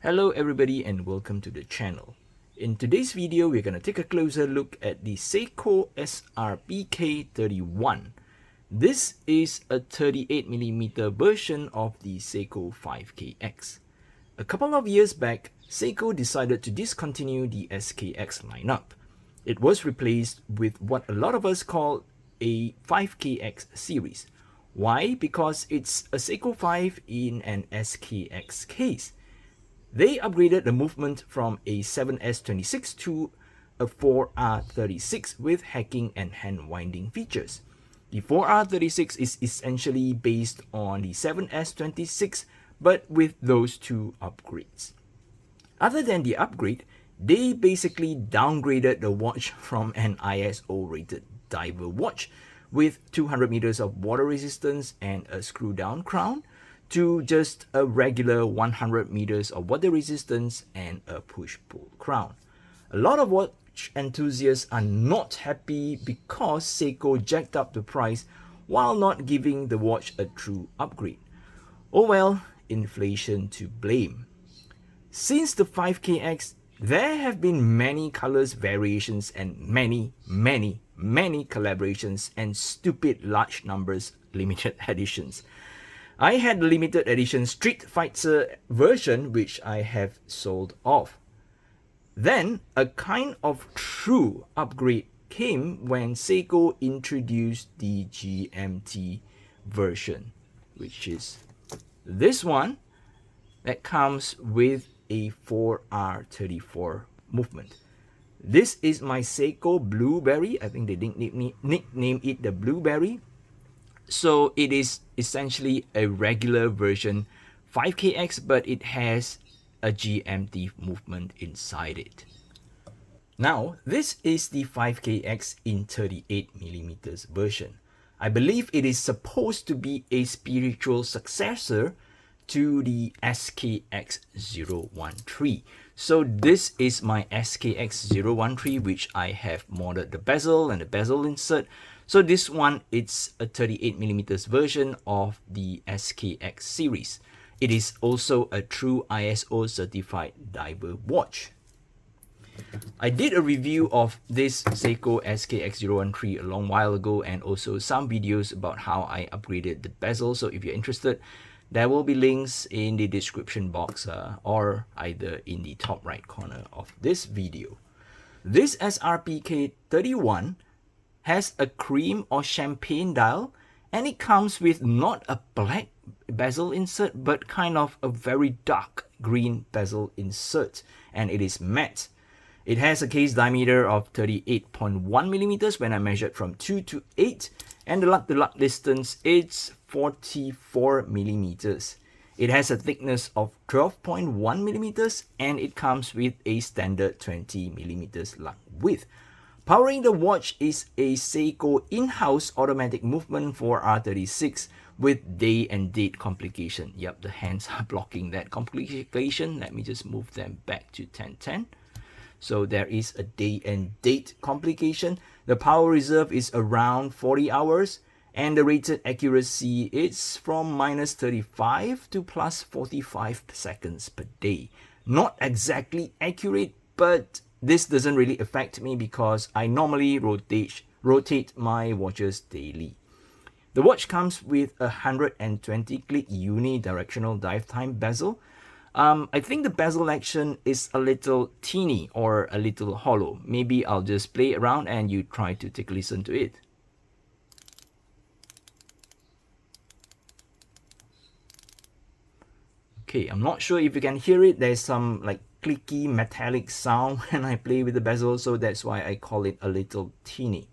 Hello everybody and welcome to the channel. In today's video, we're going to take a closer look at the Seiko SRPK31. This is a 38mm version of the Seiko 5KX. A couple of years back, Seiko decided to discontinue the SKX lineup. It was replaced with what a lot of us call a 5KX series. Why? Because it's a Seiko 5 in an SKX case. They upgraded the movement from a 7S26 to a 4R36 with hacking and hand winding features. The 4R36 is essentially based on the 7S26 but with those two upgrades. Other than the upgrade, they basically downgraded the watch from an ISO rated diver watch with 200 meters of water resistance and a screw down crown to just a regular 100 meters of water resistance and a push-pull crown. A lot of watch enthusiasts are not happy because Seiko jacked up the price while not giving the watch a true upgrade. Oh well, inflation to blame. Since the 5KX, there have been many colors variations and many collaborations and stupid large numbers limited editions. I had the limited edition Street Fighter version which I have sold off. Then a kind of true upgrade came when Seiko introduced the GMT version, which is this one that comes with a 4R34 movement. This is my Seiko Blueberry. I think they nickname it the Blueberry. So it is essentially a regular version 5KX, but it has a GMT movement inside it. Now, this is the 5KX in 38mm version. I believe it is supposed to be a spiritual successor to the SKX013. So this is my SKX013, which I have modded the bezel and the bezel insert. So this one, it's a 38mm version of the SKX series. It is also a true ISO certified diver watch. I did a review of this Seiko SKX013 a long while ago and also some videos about how I upgraded the bezel. So if you're interested, there will be links in the description box or either in the top right corner of this video. This SRPK31 has a cream or champagne dial, and it comes with not a black bezel insert but kind of a very dark green bezel insert, and it is matte. It has a case diameter of 38.1mm when I measured from 2 to 8, and the lug distance is 44mm. It has a thickness of 12.1mm and it comes with a standard 20mm lug width. Powering the watch is a Seiko in-house automatic movement 4R36 with day and date complication. Yep, the hands are blocking that complication. Let me just move them back to 1010. So there is a day and date complication. The power reserve is around 40 hours and the rated accuracy is from -35 to +45 seconds per day. Not exactly accurate, but this doesn't really affect me because I normally rotate my watches daily. The watch comes with a 120 click unidirectional dive time bezel. I think the bezel action is a little teeny or a little hollow. Maybe I'll just play around and you try to take a listen to it. Okay, I'm not sure if you can hear it. There's some like clicky metallic sound when I play with the bezel, so that's why I call it a little teeny.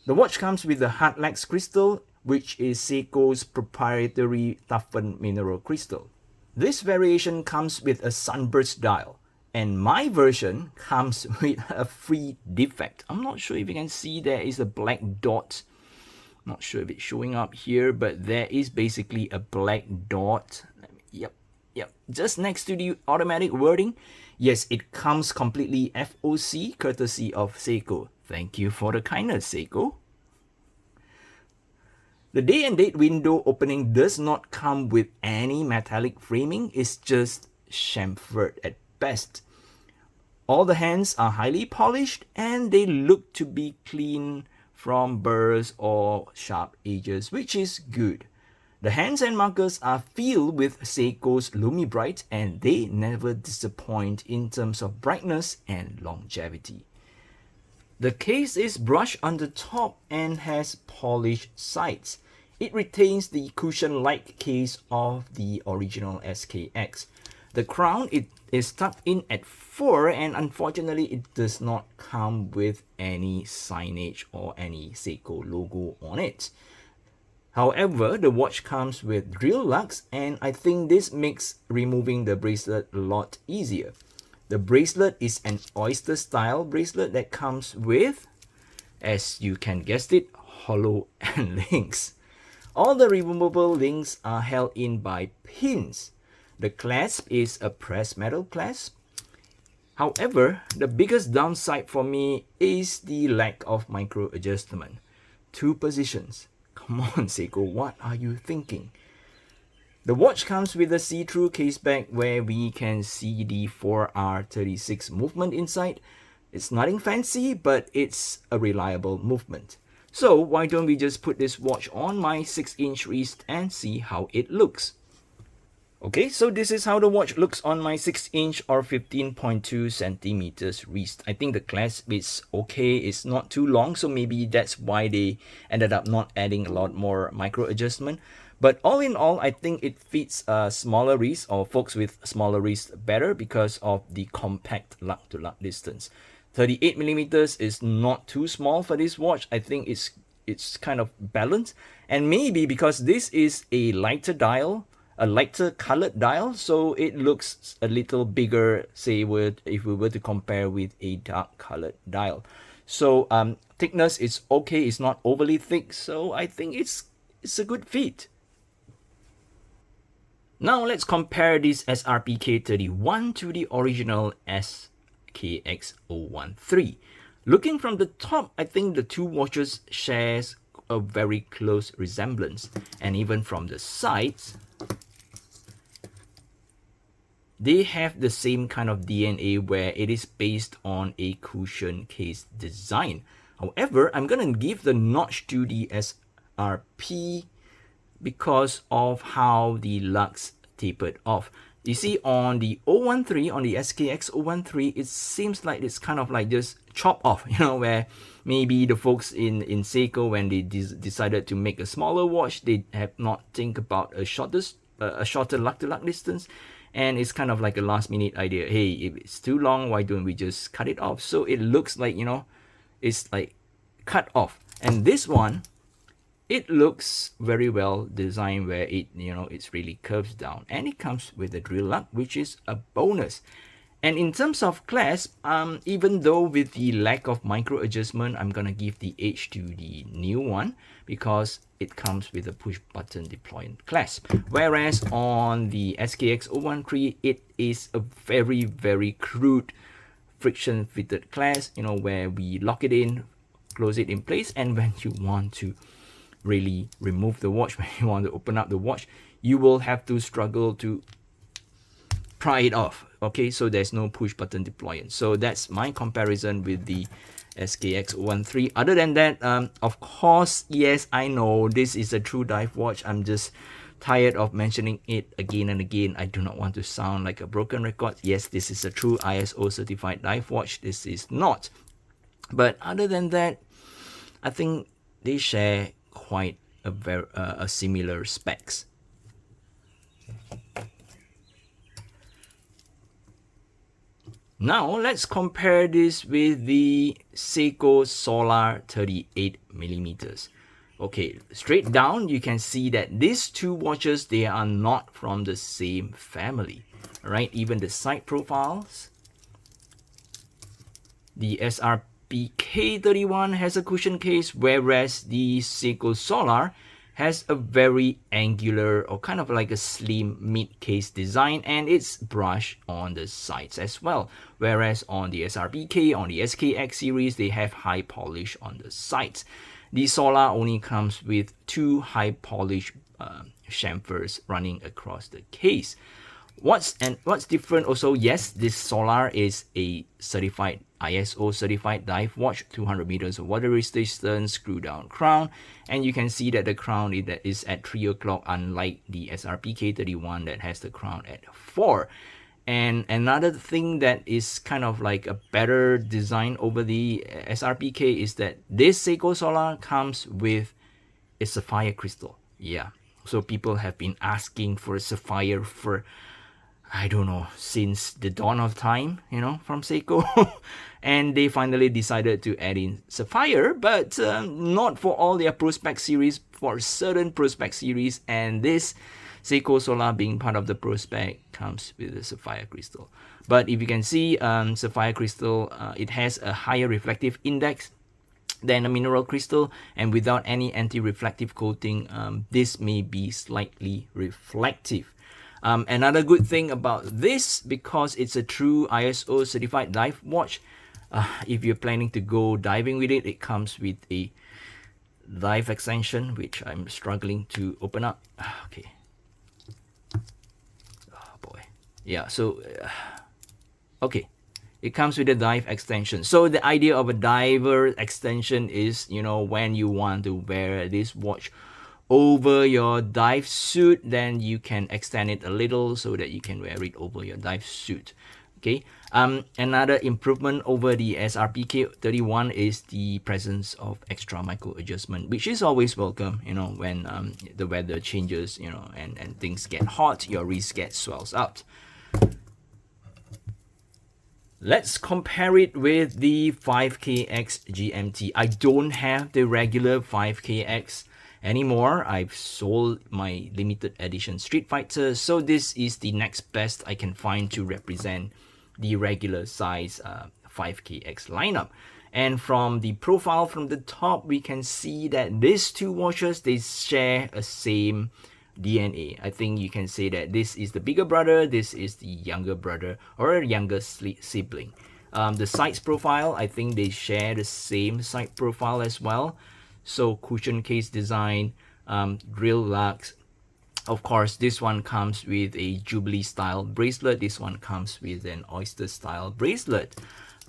The watch comes with the Hardlex crystal, which is Seiko's proprietary toughened mineral crystal. This variation comes with a sunburst dial, and my version comes with a free defect. I'm not sure if you can see there is a black dot. Not sure if it's showing up here, but there is basically a black dot. Yep, just next to the automatic wording. Yes, it comes completely FOC, courtesy of Seiko. Thank you for the kindness, Seiko. The day and date window opening does not come with any metallic framing. It's just chamfered at best. All the hands are highly polished and they look to be clean from burrs or sharp edges, which is good. The hands and markers are filled with Seiko's Lumi-Bright and they never disappoint in terms of brightness and longevity. The case is brushed on the top and has polished sides. It retains the cushion-like case of the original SKX. The crown is tucked in at 4 and unfortunately it does not come with any signage or any Seiko logo on it. However, the watch comes with drill lugs and I think this makes removing the bracelet a lot easier. The bracelet is an oyster style bracelet that comes with, as you can guess it, hollow and links. All the removable links are held in by pins. The clasp is a pressed metal clasp. However, the biggest downside for me is the lack of micro adjustment. 2 positions. Come on Seiko, what are you thinking? The watch comes with a see-through case back where we can see the 4R36 movement inside. It's nothing fancy, but it's a reliable movement. So why don't we just put this watch on my 6-inch wrist and see how it looks. Okay, so this is how the watch looks on my 6-inch or 15.2 centimeters wrist. I think the clasp is okay, it's not too long, so maybe that's why they ended up not adding a lot more micro adjustment. But all in all, I think it fits smaller wrists or folks with smaller wrists better because of the compact lug-to-lug distance. 38 millimeters is not too small for this watch. I think it's kind of balanced, and maybe because this is a lighter dial, a lighter colored dial, so it looks a little bigger, say if we were to compare with a dark colored dial. So thickness is okay, it's not overly thick, so I think it's a good fit. Now let's compare this SRPK31 to the original SKX013. Looking from the top, I think the two watches shares a very close resemblance, and even from the sides, they have the same kind of DNA where it is based on a cushion case design. However, I'm gonna give the notch to the SRP because of how the lugs tapered off. You see on the 013, on the SKX 013, it seems like it's kind of like just chopped off, you know, where maybe the folks in Seiko, when they decided to make a smaller watch, they have not think about a shorter lug-to-lug distance, and it's kind of like a last minute idea. Hey, if it's too long, why don't we just cut it off? So it looks like, you know, it's like cut off. And this one, it looks very well designed where it, you know, it's really curves down, and it comes with a drill lug, which is a bonus. And in terms of clasp, even though with the lack of micro adjustment, I'm gonna give the edge to the new one because it comes with a push button deployment clasp. Whereas on the SKX 013, it is a very, very crude friction fitted clasp, you know, where we lock it in, close it in place, and when you want to really remove the watch, when you want to open up the watch, you will have to struggle to pry it off. Okay, so there's no push button deployment. So that's my comparison with the SKX 013. Other than that, of course, yes, I know this is a true dive watch. I'm just tired of mentioning it again and again. I do not want to sound like a broken record. Yes, this is a true ISO certified dive watch. This is not. But other than that, I think they share quite a similar specs. Now let's compare this with the Seiko Solar 38mm. Okay, straight down you can see that these two watches, they are not from the same family. Alright, even the side profiles. The SRPK31 has a cushion case, whereas the Seiko Solar has a very angular or kind of like a slim mid case design, and it's brushed on the sides as well. Whereas on the SRPK, on the SKX series, they have high polish on the sides. The Solar only comes with 2 high polish chamfers running across the case. What's different also, yes, this Solar is a certified ISO certified dive watch, 200 meters of water resistance, screw down crown, and you can see that the crown is at 3 o'clock, unlike the SRPK31 that has the crown at 4. And another thing that is kind of like a better design over the SRPK is that this Seiko Solar comes with a sapphire crystal. Yeah, so people have been asking for a sapphire for, I don't know, since the dawn of time, from Seiko. And they finally decided to add in sapphire, but not for all their Prospect series, for certain Prospect series. And this Seiko Solar, being part of the Prospect, comes with the sapphire crystal. But if you can see, sapphire crystal, it has a higher reflective index than a mineral crystal, and without any anti-reflective coating, this may be slightly reflective. Another good thing about this, because it's a true ISO certified dive watch, if you're planning to go diving with it, it comes with a dive extension, which I'm struggling to open up. Okay. Oh boy. Yeah, so okay. It comes with a dive extension. So the idea of a diver extension is, when you want to wear this watch over your dive suit, then you can extend it a little so that you can wear it over your dive suit. Okay. Another improvement over the SRPK31 is the presence of extra micro adjustment, which is always welcome, when the weather changes, and things get hot, your wrist gets swells out. Let's compare it with the 5KX GMT. I don't have the regular 5KX anymore. I've sold my limited edition Street Fighter, so this is the next best I can find to represent the regular size 5KX lineup. And from the profile from the top, we can see that these two watches, they share a same DNA. I think you can say that this is the bigger brother, this is the younger brother or a younger sibling. The sides profile, I think they share the same side profile as well. So cushion case design, drill lugs. Of course, this one comes with a Jubilee style bracelet. This one comes with an Oyster style bracelet.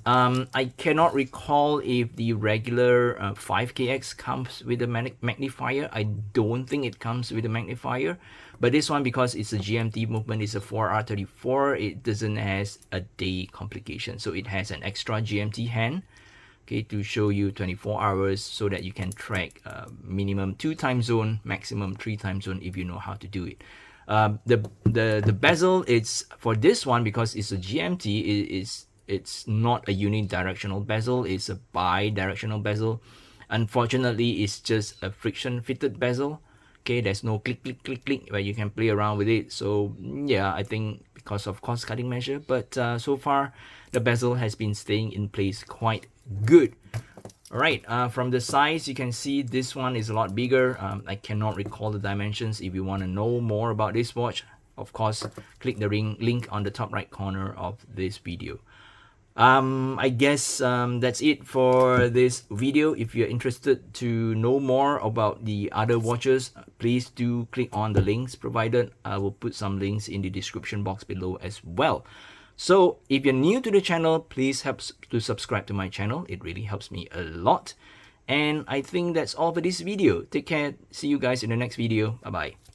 I cannot recall if the regular 5KX comes with a magnifier. I don't think it comes with a magnifier. But this one, because it's a GMT movement, it's a 4R34, it doesn't has a day complication. So it has an extra GMT hand, okay, to show you 24 hours so that you can track minimum 2 time zone, maximum 3 time zone if you know how to do it. The bezel, it's for this one, because it's a GMT, it's not a unidirectional bezel, it's a bi-directional bezel. Unfortunately, it's just a friction fitted bezel. Okay, there's no click click click click where you can play around with it. So yeah, I think because of cost cutting measure, but so far the bezel has been staying in place quite good. Alright, from the size, you can see this one is a lot bigger. I cannot recall the dimensions. If you want to know more about this watch, of course, click the link on the top right corner of this video. I guess that's it for this video. If you're interested to know more about the other watches, please do click on the links provided. I will put some links in the description box below as well. So if you're new to the channel, please help to subscribe to my channel. It really helps me a lot. And I think that's all for this video. Take care. See you guys in the next video. Bye bye.